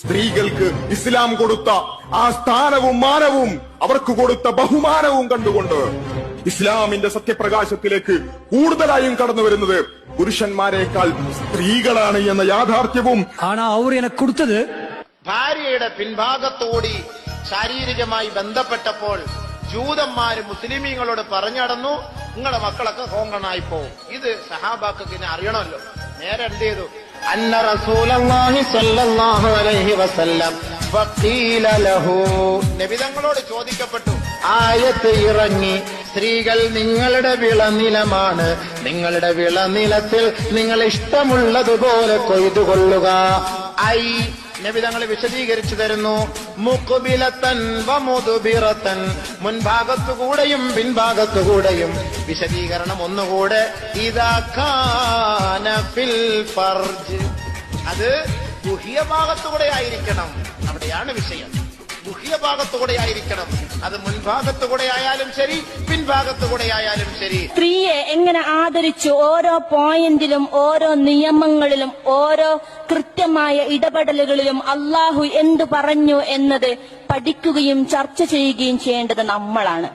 സ്ത്രീകൾക്ക് ഇസ്ലാം കൊടുത്ത ആ സ്ഥാനവും മാനവും അവർക്ക് കൊടുത്ത ബഹുമാനവും കണ്ടുകൊണ്ട് ഇസ്ലാമിന്റെ സത്യപ്രകാശത്തിലേക്ക് കൂടുതലായും കടന്നു വരുന്നത് പുരുഷന്മാരെക്കാൾ സ്ത്രീകളാണ് എന്ന യാഥാർത്ഥ്യവും കൊടുത്തത് ഭാര്യയുടെ പിൻഭാഗത്തോടി ശാരീരികമായി ബന്ധപ്പെട്ടപ്പോൾ ജൂതന്മാര് മുസ്ലിമീങ്ങളോട് പറഞ്ഞടന്നു, നിങ്ങളുടെ മക്കളൊക്കെ കോങ്കണായി പോവും. ഇത് സഹാബാക്ക് അറിയണമല്ലോ. നേരെ എന്ത് ചെയ്തു? അന്ന റസൂലുള്ളാഹി സ്വല്ലല്ലാഹു അലൈഹി വസല്ലം ഫഖീല ലഹു, നബി തങ്ങളോട് ചോദിക്കപ്പെട്ടു. ആയത്ത് ഇറങ്ങി, സ്ത്രീകൾ നിങ്ങളുടെ വിളനിലമാണ്, നിങ്ങളുടെ വിളനിലത്തിൽ നിങ്ങൾ ഇഷ്ടമുള്ളതുപോലെ കൊയ്തുകൊള്ളുക. നബി തങ്ങൾ വിശദീകരിച്ചു തരുന്നു. മുഖ്ബിലത്തൻ വമുദ്ബിറത്തൻ, മുൻഭാഗത്തുകൂടെയും പിൻഭാഗത്തുകൂടെയും. വിശദീകരണം ഒന്നുകൂടെ, ഇദാ കാന ഫിൽ ഫർജ്, അത് ഗുഹ്യഭാഗത്തുകൂടെ ആയിരിക്കണം. അവിടെയാണ് വിഷയം. ഗുഹ്യഭാഗത്തുകൂടെ ആയിരിക്കണം. അത് മുൻഭാഗത്തുകൂടെ ആയാലും ശരി, പിൻഭാഗത്തുകൂടെ ആയാലും ശരി. സ്ത്രീയെ എങ്ങനെ ആദരിച്ചു, ഓരോ പോയിന്റിലും ഓരോ നിയമങ്ങളിലും ഓരോ കൃത്യമായ ഇടപെടലുകളിലും അള്ളാഹു എന്തു പറഞ്ഞു എന്നത് പഠിക്കുകയും ചർച്ച ചെയ്യുകയും ചെയ്യേണ്ടത് നമ്മളാണ്.